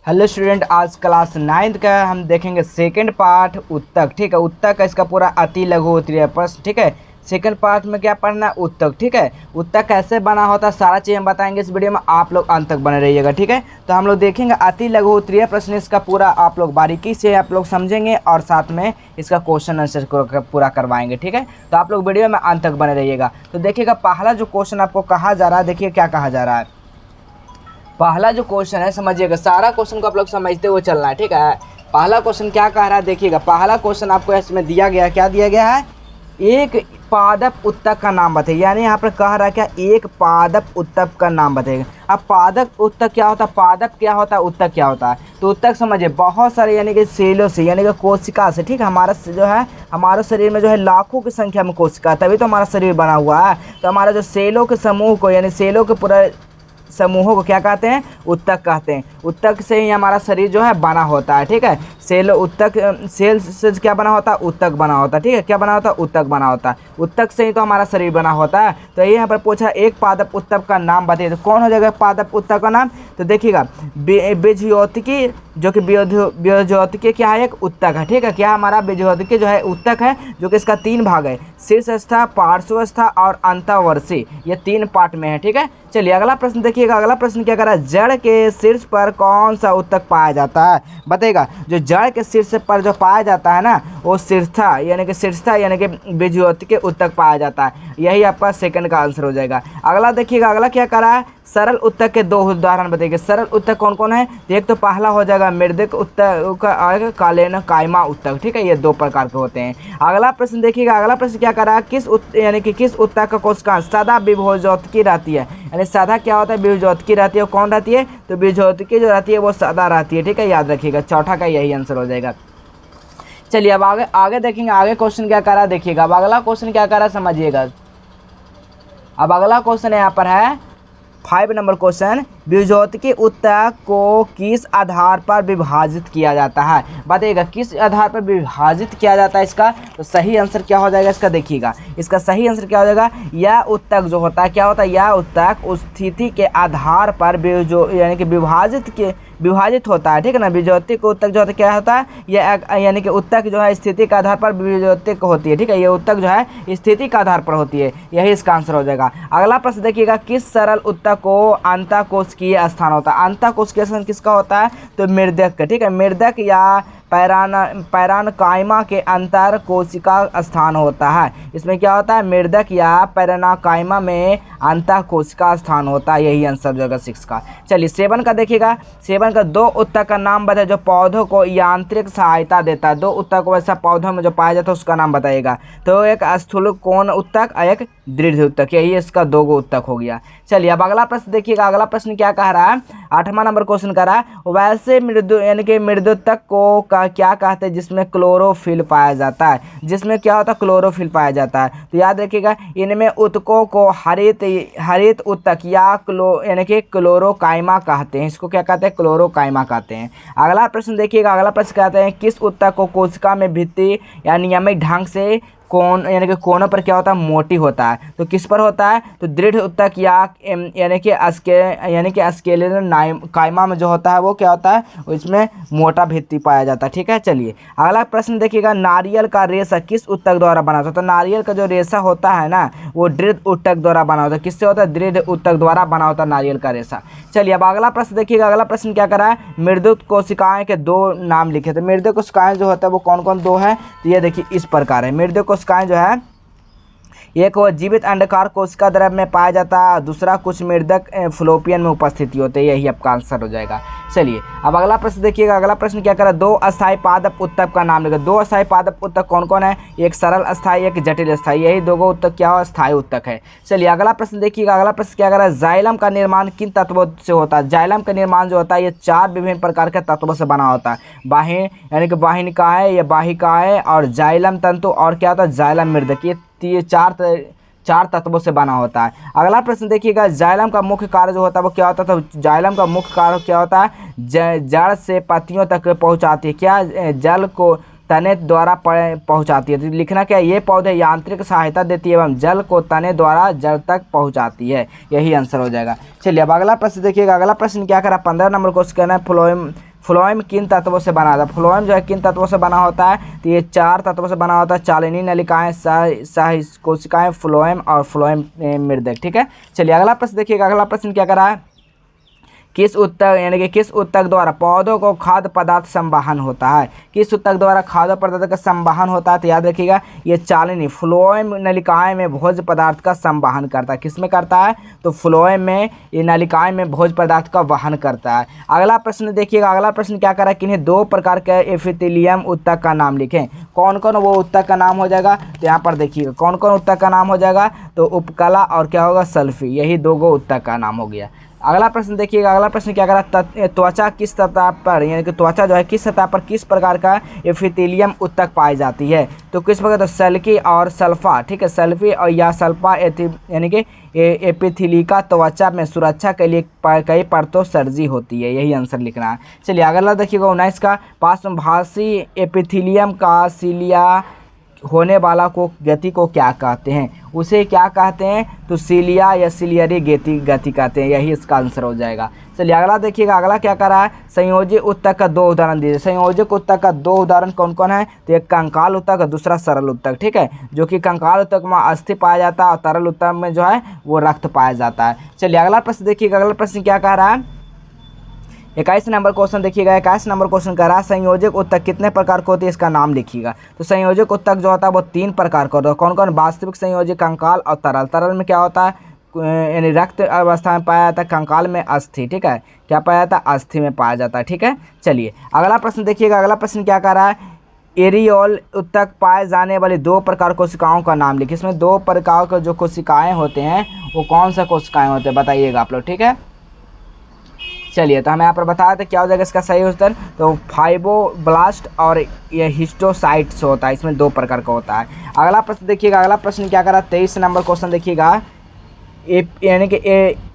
Hello student, आज class 9th का हम देखेंगे सेकंड पार्ट उत्तक। ठीक है, उत्तक का इसका पूरा अति लघु उत्तरीय प्रश्न। ठीक है, सेकंड पार्ट में क्या पढ़ना है, उत्तक। ठीक है, उत्तक कैसे बना होता है सारा चीज़ हम बताएंगे इस वीडियो में, आप लोग अंत तक बने रहिएगा। ठीक है, तो हम लोग देखेंगे अति लघु उत्तरीय प्रश्न, इसका पूरा आप लोग बारीकी से आप लोग समझेंगे और साथ में इसका क्वेश्चन आंसर को पूरा करवाएंगे। ठीक है, तो आप लोग वीडियो में अंत तक बने रहिएगा। तो देखिएगा पहला जो क्वेश्चन आपको कहा जा रहा है, देखिए क्या कहा जा रहा है। पहला जो क्वेश्चन है समझिएगा, सारा क्वेश्चन को आप लोग समझते हुए चलना है। ठीक है, पहला क्वेश्चन क्या कह रहा है, देखिएगा पहला क्वेश्चन आपको इसमें दिया गया है। क्या दिया गया है, एक पादप उत्तक का नाम बताइए। यानी यहाँ पर कह रहा है क्या, एक पादप उत्तक का नाम बताइएगा। अब पादप उत्तक क्या होता है, पादप क्या होता है, उत्तक क्या होता है। तो उत्तक समझिए बहुत सारे यानी कि सेलों से यानी कि कोशिका से। ठीक है, हमारा जो है हमारे शरीर में जो है लाखों की संख्या में कोशिका, तभी तो हमारा शरीर बना हुआ है। तो हमारा जो सेलों के समूह को यानी सेलों के पूरा समूहों को क्या कहते हैं, उत्तक कहते हैं। उत्तक से ही हमारा शरीर जो है बना होता है। ठीक है, सेल उत्तक, सेल से क्या बना होता है, उत्तक बना होता है। ठीक है, क्या बना होता है, उत्तक बना होता है। उत्तक से ही तो हमारा शरीर बना होता है। तो ये यहाँ पर पूछा एक पादप उत्तक का नाम बताइए, तो कौन हो जाएगा पादप उत्तक का नाम। तो देखिएगा बीजयोतिकी, जो कि बीजयोतिकी क्या है, एक उत्तक है। ठीक है, क्या हमारा बीजयोतिकी जो है उत्तक है, जो कि इसका 3 भाग है, शीर्षस्था, पार्श्वस्था और अंतःवर्षी, ये 3 पार्ट में है। ठीक है, चलिए अगला प्रश्न देखिएगा। अगला प्रश्न क्या कर रहा है, जड़ के शीर्ष पर कौन सा उत्तक पाया जाता है, बताइएगा। जो जड़ के शीर्ष पर जो पाया जाता है ना, वो शीर्षस्था यानी कि बीजयोतिकी उत्तक पाया जाता है। यही आपका सेकंड का आंसर हो जाएगा। अगला देखिएगा, अगला क्या कर रहा है, सरल उत्तक के 2 उदाहरण बताइए। सरल उत्तक कौन कौन है, तो एक तो पहला हो जाएगा मृदक उत्तक और कालेन कायमा उत्तक। ठीक है, ये 2 प्रकार के होते हैं। अगला प्रश्न देखिएगा, अगला प्रश्न क्या कर रहा है, किस उत्तक का कोशिका सदा विभोज्योतिकी रहती है। यानी सदा क्या होता है, विभोज्योतिकी रहती है। कौन रहती है, तो विभोज्योतिकी जो रहती है वो सदा रहती है। ठीक है, याद रखिएगा, चौथा का यही आंसर हो जाएगा। चलिए अब आगे देखेंगे, आगे क्वेश्चन क्या कर रहा है देखिएगा। अब अगला क्वेश्चन क्या कर रहा है समझिएगा। अब अगला क्वेश्चन यहाँ पर है 5 नंबर क्वेश्चन, विभोज्योतिकी उत्तक को किस आधार पर विभाजित किया जाता है, बताइएगा। किस आधार पर विभाजित किया जाता है इसका, तो सही आंसर क्या हो जाएगा इसका, देखिएगा इसका सही आंसर क्या हो जाएगा। यह उत्तक जो होता है क्या होता है, यह उत्तक उस स्थिति के आधार पर यानी कि विभाजित होता है। ठीक है ना, विभोज्योतिक उत्तक जो होता है क्या होता है, यह यानी कि उत्तक जो है स्थिति के आधार पर विभोज्योतिक होती है। ठीक है, ये उत्तक जो है स्थिति के आधार पर होती है, यही इसका आंसर हो जाएगा। अगला प्रश्न देखिएगा, किस सरल उत्तक को अंतःकोशिकीय स्थान होता है। अंतःकोशिकीय स्थान किसका होता है, तो मृदक का। ठीक है, मृदक या पैरानकाइमा के अंतर कोशिका स्थान होता है। इसमें क्या होता है, मृदक या पैरानकाइमा में अंतः कोशिका स्थान होता है, यही आंसर जो है 6 का। चलिए 7 का देखिएगा। 7 का 2 उत्तक का नाम बताइए जो पौधों को यांत्रिक सहायता देता है। 2 उत्तक वैसा पौधों में जो पाया जाता है उसका नाम बताइएगा। तो एक स्थूल कोण उत्तक और एक दृढ़ उत्तक, यही इसका 2 उत्तक हो गया। चलिए अब अगला प्रश्न देखिएगा। अगला प्रश्न क्या कह रहा है, 8वां नंबर क्वेश्चन कह रहा है, वैसे मृदु यानी कि मृदुत्तक को क्या कहते हैं जिसमें क्लोरोफिल पाया जाता है। जिसमें क्या होता है, क्लोरोफिल पाया जाता है। तो याद रखिएगा, इनमें उत्तकों को हरित उत्तक या यानी कि क्लोरोकाइमा कहते हैं। इसको क्या कहते हैं, क्लोरोकाइमा कहते हैं। अगला प्रश्न देखिएगा। अगला प्रश्न कहते हैं, किस उत्तक को कोशिका में भित्ति या नियमित ढंग से कोण यानी कि कोनों पर क्या होता है, मोटी होता है। तो किस पर होता है, तो दृढ़ उत्तक या यानी कि स्केलेटल कायमा में जो होता है वो क्या होता है, इसमें मोटा भित्ति पाया जाता है। ठीक है, चलिए अगला प्रश्न देखिएगा, नारियल का रेशा किस उत्तक द्वारा बना होता है। तो नारियल का जो रेशा होता है ना, वो दृढ़ उत्तक द्वारा बना होता है। किससे होता है, दृढ़ उत्तक द्वारा बना होता है नारियल का रेशा। चलिए अब अगला प्रश्न देखिएगा। अगला प्रश्न क्या करा है, मृदुत कोशिकाएं के 2 नाम लिखे। तो मृदु कोशिकाएं जो होता है वो कौन कौन 2 है, तो ये देखिए इस प्रकार है। मृदु कोशिकाएं जो है, एक वो जीवित अंडाकार कोशिका द्रव्य में पाया जाता है, दूसरा कुछ मृदक फ्लोपियन में उपस्थिति होते हैं, यही आपका आंसर हो जाएगा। चलिए अब अगला प्रश्न देखिएगा। अगला प्रश्न क्या करा, 2 अस्थायी पादप उत्तक का नाम लिखा। 2 अस्थायी पादप उत्तक कौन कौन है, एक सरल अस्थायी एक जटिल अस्थायी, यही 2 उत्तक क्या हो, स्थायी उत्तक है। चलिए अगला प्रश्न देखिएगा। अगला प्रश्न क्या करा, जाइलम का निर्माण किन तत्वों से होता है। जाइलम का निर्माण जो होता है ये 4 विभिन्न प्रकार के तत्वों से बना होता है। बाह्य यानी कि वाहिनिकाएं या वाहिकाएं और जाइलम तंतु और क्या होता है, जाइलम मृदक, ये 4 तत्वों से बना होता है। अगला प्रश्न देखिएगा, जाइलम का मुख्य कार्य जो होता है वो क्या होता है। तो जाइलम का मुख्य कार्य क्या होता है, जड़ से पत्तियों तक पहुंचाती है, क्या जल को तने द्वारा पहुंचाती है। तो लिखना क्या है, ये पौधे यांत्रिक सहायता देती है एवं जल को तने द्वारा जड़ तक पहुंचाती है, यही आंसर हो जाएगा। चलिए अब अगला प्रश्न देखिएगा। अगला प्रश्न क्या करा, 15 नंबर क्वेश्चन है, फ्लोएम किन तत्वों से बना होता है? फ्लोएम जो है किन तत्वों से बना होता है? तो ये 4 तत्वों से बना होता है, चालनी नलिकाएं, सह कोशिकाएं, फ्लोएम और फ्लोएम मृदक, ठीक है। चलिए अगला प्रश्न देखिएगा। अगला प्रश्न क्या करा है? किस उत्तक यानी कि किस उत्तक द्वारा पौधों को खाद्य पदार्थ संवहन होता है? किस उत्तक द्वारा खाद्य पदार्थ का संवहन होता है? तो याद रखिएगा ये चालनी फ्लोएम नलिकाएं में भोज्य पदार्थ का संवहन करता है। किस में करता है? तो फ्लोएम में, ये नलिकाएं में भोज्य पदार्थ का वहन करता है। अगला प्रश्न देखिएगा। अगला प्रश्न क्या करा है? किन्हीं 2 प्रकार के एपिथेलियम उत्तक का नाम लिखें। कौन कौन वो उत्तक का नाम हो जाएगा? तो यहाँ पर देखिएगा कौन कौन उत्तक का नाम हो जाएगा। तो उपकला और क्या होगा? सल्फी, यही 2 उत्तक का नाम हो गया। अगला प्रश्न देखिएगा। अगला प्रश्न क्या करा? त्वचा किस सतह पर, यानी कि त्वचा जो है किस सतह पर किस प्रकार का एपिथेलियम उत्तक पाई जाती है? तो किस प्रकार? तो सल्की और सल्फा, ठीक है। सल्फी और या सल्फा यानी कि एपिथेलिका त्वचा में सुरक्षा के लिए कई परतों सर्जी होती है, यही आंसर लिखना है। चलिए अगला देखिएगा 19 का। पार्श्वभाषी एपिथेलियम का सीलिया होने वाला को गति को क्या कहते हैं? उसे क्या कहते हैं? तो सीलिया या सीलियरी गति कहते हैं, यही इसका आंसर हो जाएगा। चलिए अगला देखिएगा। अगला क्या कर रहा है? संयोजी उत्तक का 2 उदाहरण दीजिए। संयोजक उत्तक का 2 उदाहरण कौन कौन है? तो एक कंकाल उत्तक और दूसरा सरल उत्तक, ठीक है। जो कि कंकाल उत्तक में अस्थि पाया जाता है और तरल उत्तक में जो है वो रक्त पाया जाता है। चलिए अगला प्रश्न देखिएगा। अगला प्रश्न क्या कह रहा है? 21 नंबर क्वेश्चन देखिएगा। 21 नंबर क्वेश्चन कह रहा है संयोजक उत्तक कितने प्रकार के होते हैं? इसका नाम लिखिएगा। तो संयोजक उत्तक जो होता है वो 3 प्रकार का होता है। कौन कौन? वास्तविक संयोजक, कंकाल और तरल। तरल में क्या होता है? यानी रक्त अवस्था में पाया जाता है। कंकाल में अस्थि, ठीक है। क्या पाया जाता है? अस्थि में पाया जाता है, ठीक है। चलिए अगला प्रश्न देखिएगा। अगला प्रश्न क्या कह रहा है? एरियोल उत्तक पाए जाने वाली 2 प्रकार कोशिकाओं का नाम लिखिए। इसमें 2 प्रकार के जो कोशिकाएँ होते हैं वो कौन सा कोशिकाएँ होते हैं बताइएगा आप लोग, ठीक है। चलिए तो हमें यहाँ पर बताया था क्या हो जाएगा इसका सही उत्तर। तो फाइब्रोब्लास्ट और ये हिस्टोसाइट्स होता है, इसमें 2 प्रकार का होता है। अगला प्रश्न देखिएगा। अगला प्रश्न क्या करा? 23 नंबर क्वेश्चन देखिएगा। यानी कि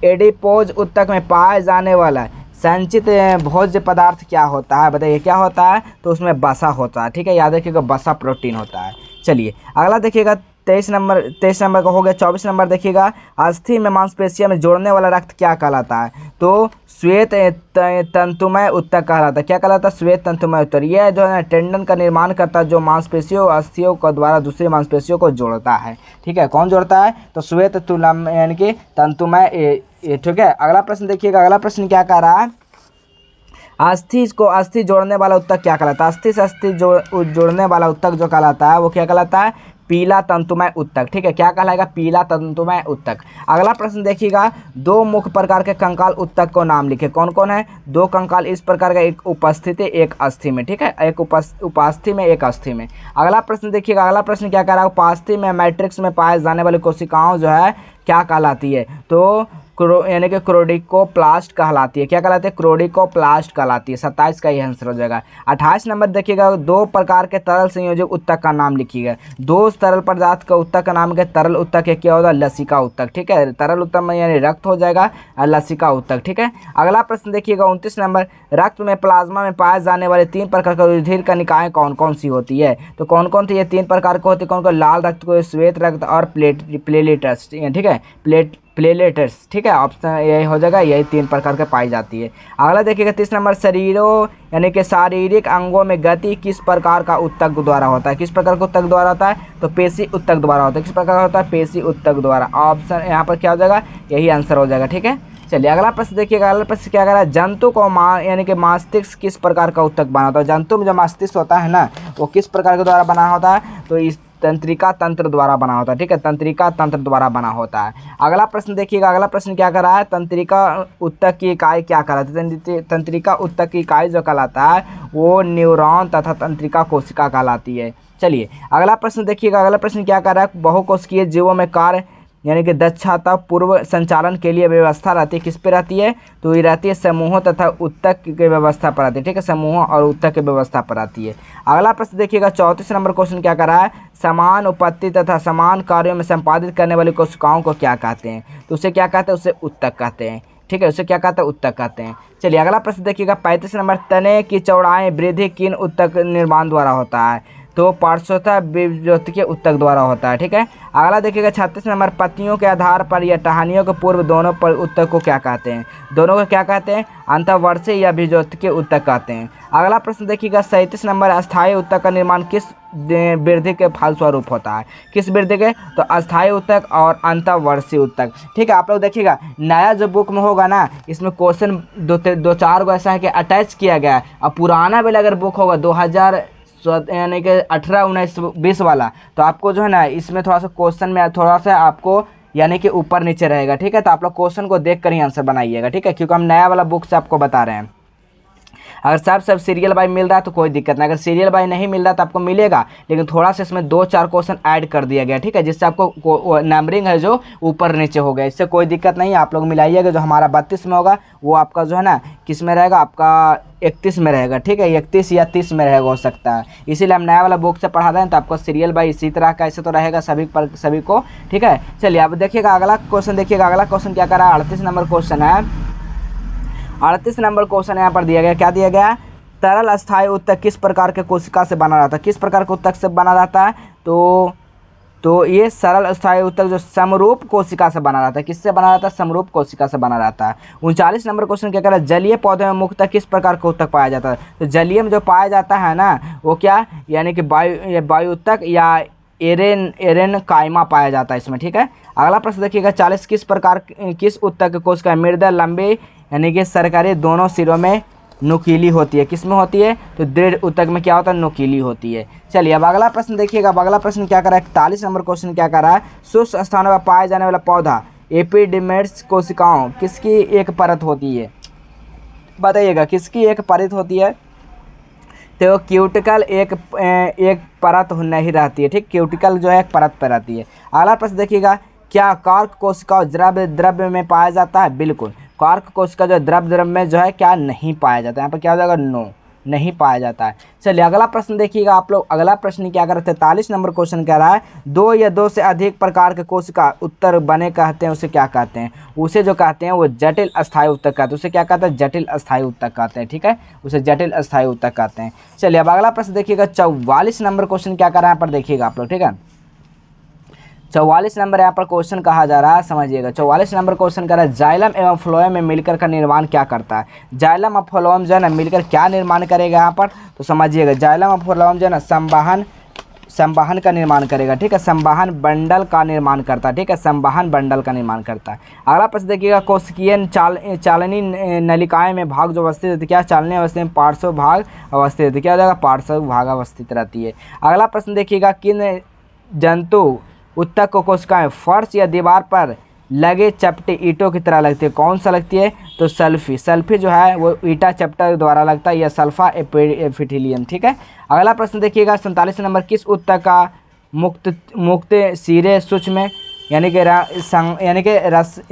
एडिपोज उत्तक में पाए जाने वाला संचित भोज्य पदार्थ क्या होता है? बताइए क्या होता है? तो उसमें वसा होता है, ठीक है। याद रखिएगा वसा प्रोटीन होता है। चलिए अगला देखिएगा। 23 नंबर का हो गया। 24 नंबर देखिएगा। अस्थि में मांसपेशियों में जोड़ने वाला रक्त क्या कहलाता है? तो श्वेत तंतुमय उत्तक कहलाता है। क्या कहलाता है? श्वेत तंतुमय उत्तक। यह जो है टेंडन का निर्माण करता है जो मांसपेशियों अस्थियों को द्वारा दूसरी मांसपेशियों को जोड़ता है, ठीक है। कौन जोड़ता है? तो श्वेत तुलम यानी कि तंतुमय, ठीक है। अगला प्रश्न देखिएगा। अगला प्रश्न क्या कह रहा है? अस्थि को अस्थि जोड़ने वाला उत्तक क्या कहलाता है? अस्थि से अस्थि जोड़ने वाला उत्तक जो कहलाता है वो क्या कहलाता है? पीला तंतुमय उत्तक, ठीक है। क्या कहलाएगा? पीला तंतुमय उत्तक। अगला प्रश्न देखिएगा। 2 मुख्य प्रकार के कंकाल उत्तक को नाम लिखे। कौन कौन है? 2 कंकाल इस प्रकार का, एक उपस्थिति एक अस्थि में, ठीक है। एक उपास्थि में एक अस्थि में। अगला प्रश्न देखिएगा। अगला प्रश्न क्या कह रहा है? उपास्थि में मैट्रिक्स में पाए जाने वाली कोशिकाओं जो है क्या कहलाती है? तो यानी कि क्रोडिकोप्लास्ट कहलाती है। क्या कहलाती है? क्रोडिकोप्लास्ट कहलाती है। 27 का ये आंसर हो जाएगा। 28 नंबर देखिएगा। 2 प्रकार के तरल संयोजक उत्तक का नाम लिखिएगा। 2 तरल पदार्थ का उत्तक का नाम क्या? तरल उत्तक है, क्या होगा? लसिका उत्तक, ठीक है। तरल उत्तक में यानी रक्त हो जाएगा और लसिका उत्तक, ठीक है। अगला प्रश्न देखिएगा 29 नंबर। रक्त में प्लाज्मा में पाए जाने वाले 3 प्रकार के रुधिर कणिकाएं कौन कौन सी होती है? तो कौन कौन सी ये 3 प्रकार के होती है? कौन कौन? लाल रक्त को, श्वेत रक्त और प्लेटलेट्स, ठीक है। प्लेटलेट्स, ठीक है। ऑप्शन यही हो जाएगा, यही 3 प्रकार के पाई जाती है। अगला देखिएगा 30 नंबर। शरीरों यानी कि शारीरिक अंगों में गति किस प्रकार का उत्तक द्वारा होता है? किस प्रकार का उत्तक द्वारा होता है? तो पेशी उत्तक द्वारा होता है। किस प्रकार का होता है? पेशी उत्तक द्वारा। ऑप्शन यहाँ पर क्या हो जाएगा? यही आंसर हो जाएगा, ठीक है। चलिए अगला प्रश्न देखिएगा। अगला प्रश्न क्या कर रहा है? जंतु को यानी कि मस्तिष्क किस प्रकार का उत्तक बना होता है? जंतु में जो मस्तिष्क होता है ना वो किस प्रकार के द्वारा बना होता है? तो इस तंत्रिका तंत्र द्वारा बना होता है, ठीक है। तंत्रिका तंत्र द्वारा बना होता है। अगला प्रश्न देखिएगा। अगला प्रश्न क्या कर रहा है? तंत्रिका उत्तक की इकाई क्या कहलाती है? तंत्रिका उत्तक की इकाई जो कहलाता है वो न्यूरॉन तथा तंत्रिका कोशिका कहलाती है। चलिए अगला प्रश्न देखिएगा। अगला प्रश्न क्या कर रहा है? बहुकोशिकीय जीवों में कार्य यानी कि दक्षता पूर्व संचालन के लिए व्यवस्था रहती है, किस पे रहती है? तो ये रहती है समूहों तथा उत्तक की व्यवस्था पर आती है, ठीक है। समूहों और उत्तक की व्यवस्था पर आती है। अगला प्रश्न देखिएगा 34 नंबर क्वेश्चन क्या कर रहा है? समान उपपत्ति तथा समान कार्यों में संपादित करने वाली कोशिकाओं को क्या कहते हैं? तो उसे क्या कहते हैं? उसे उत्तक कहते हैं, ठीक है। उसे क्या कहते हैं? उत्तक कहते हैं। चलिए अगला प्रश्न देखिएगा 35 नंबर। तने की चौड़ाई वृद्धि किन उत्तक निर्माण द्वारा होता है? तो पार्श्वता विद्युतीय ऊतक द्वारा होता है। ठीक है, अगला देखिएगा 36 नंबर, पत्तियों के आधार पर या टहनियों के पूर्व दोनों पर ऊतक को क्या कहते हैं? दोनों को क्या कहते हैं? अंतःवर्षीय या विद्युतीय ऊतक कहते हैं। अगला प्रश्न देखिएगा 37 नंबर, अस्थायी ऊतक का निर्माण किस वृद्धि के फलस्वरूप होता है? किस वृद्धि के? तो अस्थायी ऊतक और अंतःवर्षीय ऊतक। ठीक है, आप लोग देखिएगा नया जो बुक में होगा ना, इसमें क्वेश्चन दो चार गो ऐसा है कि अटैच किया गया है। और पुराना भी अगर बुक होगा 2000 यानी कि 18, 19, 20 वाला, तो आपको जो है ना इसमें थोड़ा सा क्वेश्चन में थोड़ा सा आपको यानी कि ऊपर नीचे रहेगा। ठीक है, तो आप लोग क्वेश्चन को देख कर ही आंसर बनाइएगा। ठीक है, क्योंकि हम नया वाला बुक से आपको बता रहे हैं। अगर सब सीरियल बाय मिल रहा है तो कोई दिक्कत नहीं, अगर सीरियल बाय नहीं मिल रहा तो आपको मिलेगा, लेकिन थोड़ा सा इसमें 2-4 क्वेश्चन ऐड कर दिया गया। ठीक है, जिससे आपको नंबरिंग है जो ऊपर नीचे हो गया, इससे कोई दिक्कत नहीं है। आप लोग मिलाइएगा, जो हमारा 32 में होगा वो आपका जो है ना किस में रहेगा? आपका 31 में रहेगा। ठीक है, 31 या 30 में रहेगा, हो सकता है। इसीलिए हम नया वाला बुक से पढ़ा रहे हैं, तो आपको सीरियल बाय इसी तरह का ऐसे तो रहेगा सभी को। ठीक है, चलिए अब देखिएगा अगला क्वेश्चन। देखिएगा अगला क्वेश्चन क्या कर रहा है, 38 नंबर क्वेश्चन है। 38 नंबर क्वेश्चन यहाँ पर दिया गया, क्या दिया गया? तरल अस्थायी ऊतक किस प्रकार के कोशिका से बना रहता है? किस प्रकार के ऊतक से बना रहता है? तो ये सरल अस्थायी ऊतक जो समरूप कोशिका से बना रहता है। किससे बना रहता है? समरूप कोशिका से बना रहता है। 39 नंबर क्वेश्चन क्या कह रहा है, जलीय पौधे में मुख्यतः किस प्रकार का ऊतक पाया जाता है? तो जलीय में जो पाया जाता है ना वो क्या, यानी कि वायु ऊतक या एरेन कायमा पाया जाता है इसमें। ठीक है, अगला प्रश्न देखिएगा 40, किस ऊतक कोशिका मृदा लंबे यानी कि सरकारी दोनों सिरों में नुकीली होती है? किस में होती है? तो दृढ़ ऊतक में क्या होता है? नुकीली होती है। चलिए अब अगला प्रश्न देखिएगा। अब अगला प्रश्न क्या कर रहा है, 41 नंबर क्वेश्चन क्या कर रहा है, शुष्क स्थानों पर पाए जाने वाला पौधा एपिडर्मिस कोशिकाओं किसकी एक परत होती है? बताइएगा किसकी एक परत होती है? तो क्यूटिकल एक परत नहीं रहती है। ठीक, क्यूटिकल जो है एक परत पर रहती है। अगला प्रश्न देखिएगा, क्या कार्क कोशिकाओं द्रव्य में पाया जाता है? बिल्कुल, कार्क कोशिका जो द्रव्य में जो है क्या नहीं पाया जाता है। यहाँ पर क्या हो जाएगा? नो, नहीं पाया जाता है। चलिए अगला प्रश्न देखिएगा आप लोग। अगला प्रश्न क्या कर रहे थे, 43 नंबर क्वेश्चन कह रहा है, 2 या 2 से अधिक प्रकार के कोशिका उत्तर बने कहते हैं, उसे क्या कहते हैं? उसे जो कहते हैं वो जटिल अस्थायी ऊतक कहते हैं। उसे क्या कहते हैं? जटिल अस्थायी ऊतक कहते हैं। ठीक है, उसे जटिल अस्थायी ऊतक कहते हैं। चलिए अब अगला प्रश्न देखिएगा 44 नंबर क्वेश्चन क्या कर रहा है यहाँ पर देखिएगा आप लोग। ठीक है, 44 नंबर यहाँ पर क्वेश्चन कहा जा रहा है, समझिएगा। 44 नंबर क्वेश्चन कर रहा है, जाइलम एवं फ्लोएम में मिलकर का निर्माण क्या करता है? जाइलम और फ्लोएम जो है ना मिलकर क्या निर्माण करेगा यहाँ पर? तो समझिएगा जाइलम और फ्लोएम जो है ना संवाहन का निर्माण करेगा। ठीक है, संवाहन बंडल का निर्माण करता है। ठीक है, संवाहन बंडल का निर्माण करता है। अगला प्रश्न देखिएगा, कोशिकीय चालनी नलिकाएं में भाग जो अवस्थित रहती है, क्या चालनी अवस्था में पार्श्व भाग अवस्थित रहती है? क्या हो जाएगा? पार्श्व भाग अवस्थित रहती है। अगला प्रश्न देखिएगा, किन जंतु ऊतक को कोशिकाएं फर्श या दीवार पर लगे चपटे ईंटों की तरह लगती है? कौन सा लगती है? तो सल्फी जो है वो ईटा चपटा द्वारा लगता है, या सल्फा एपिथेलियम। ठीक है, अगला प्रश्न देखिएगा 47 नंबर, किस ऊतक का मुक्त सिरे सूक्ष्म यानी कि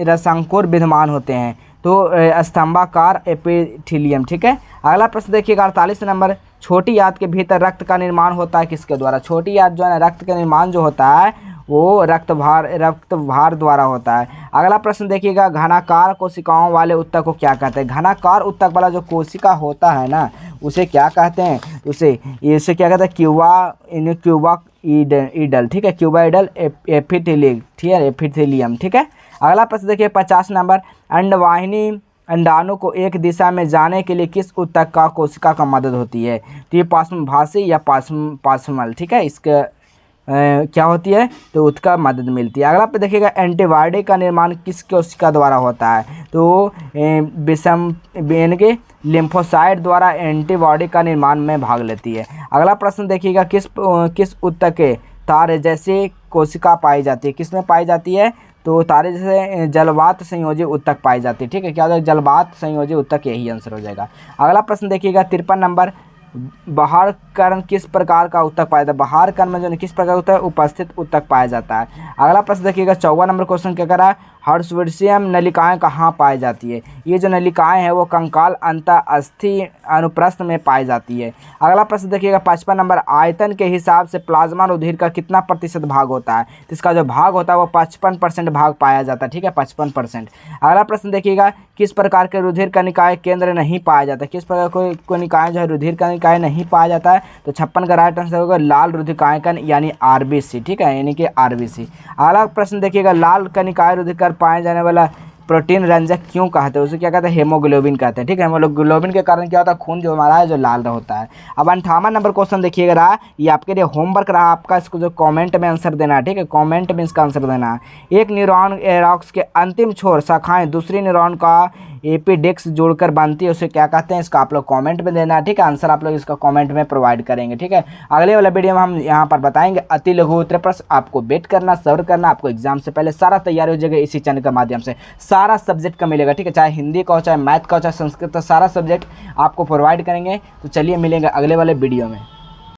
रसांकुर विद्यमान होते हैं? तो स्तंभाकार एपिथेलियम। ठीक है, अगला प्रश्न देखिएगा 48 नंबर, छोटी आंत के भीतर रक्त का निर्माण होता है किसके द्वारा? छोटी आंत जो है ना रक्त का निर्माण जो होता है वो रक्त भार द्वारा होता है। अगला प्रश्न देखिएगा, घनाकार कोशिकाओं वाले ऊतक को क्या कहते हैं? घनाकार ऊतक वाला जो कोशिका होता है ना उसे क्या कहते हैं? इसे क्या कहते हैं? क्यूबाइडल। ठीक है, क्यूबाइडल एपिथेलियम। ठीक है, एपिथेलियम। ठीक है, अगला प्रश्न देखिए 50 नंबर, अंडवाहिनी अंडाणु को एक दिशा में जाने के लिए किस ऊतक का कोशिका का मदद होती है? तो ये पार्श्वभाषी या पार्श्वमल। ठीक है, इसका क्या होती है? तो उसका मदद मिलती है। अगला पे देखिएगा, एंटीबॉडी का निर्माण किस कोशिका द्वारा होता है? तो यानी कि लिम्फोसाइट द्वारा एंटीबॉडी का निर्माण में भाग लेती है। अगला प्रश्न देखिएगा, किस ऊतक के तारे जैसे कोशिका पाई जाती है? किस में पाई जाती है? तो तारे जैसे जलवात संयोजी ऊतक पाई जाती है। ठीक है, क्या हो जाएगा? जलवात संयोजी ऊतक, यही आंसर हो जाएगा। अगला प्रश्न देखिएगा 53 नंबर, बाहर कर्ण किस प्रकार का ऊतक पाया जाता है? बाहर कर्ण में जो किस प्रकार होता है? उपस्थित ऊतक पाया जाता है। अगला प्रश्न देखिएगा 54 नंबर क्वेश्चन क्या कर रहा है, हर्षवर्षीयम नलिकाएं कहाँ पाई जाती है? ये जो नलिकाएं हैं वो कंकाल अंतःस्थि अनुप्रस्थ में पाई जाती है। अगला प्रश्न देखिएगा 55 नंबर, आयतन के हिसाब से प्लाज्मा रुधिर का कितना प्रतिशत भाग होता है? तो इसका जो भाग होता है वो 55% भाग पाया जाता है, ठीक है, 55%। अगला प्रश्न देखिएगा, किस प्रकार के रुधिर कनिकाएं केंद्र नहीं पाया जाता? किस प्रकार कोई निकाय जो है रुधिर कनिकाएं नहीं पाया जाता है? तो 56 का राइट आंसर होगा लाल रुधिर यानी आरबीसी, ठीक है, यानी कि आरबीसी। अगला प्रश्न देखिएगा, लाल कनिकाय रुधिर पाए जाने वाला प्रोटीन रंजक क्यों कहते हैं? उसे क्या कहते हैं? हेमोग्लोबिन कहते हैं, ठीक है। हेमोग्लोबिन के कारण क्या होता है? खून जो हमारा है जो लाल होता है। अब 58 नंबर क्वेश्चन देखिएगा रहा, ये आपके लिए होमवर्क रहा आपका, इसको जो कमेंट में आंसर देना है, ठीक है, कमेंट में इसका आंसर देना है। एक न्यूरॉन एरॉक्स के अंतिम छोर शाखाएं दूसरी न्यूरॉन का एपिडेक्स जोड़कर बनती है, उसे क्या कहते हैं? इसका आप लोग कमेंट में देना है, ठीक है, आंसर आप लोग इसका कमेंट में प्रोवाइड करेंगे, ठीक है। अगले वाला वीडियो में हम यहाँ पर बताएंगे अति लघु उत्तर प्रश्न। आपको वेट करना, सब्र करना, आपको एग्जाम से पहले सारा तैयारी हो जाएगा इसी चैनल के माध्यम से, सारा सब्जेक्ट का मिलेगा, ठीक है, चाहे हिंदी का हो, चाहे मैथ का हो, चाहे संस्कृत का, सारा सब्जेक्ट आपको प्रोवाइड करेंगे। तो चलिए मिलेंगे अगले वाले वीडियो में।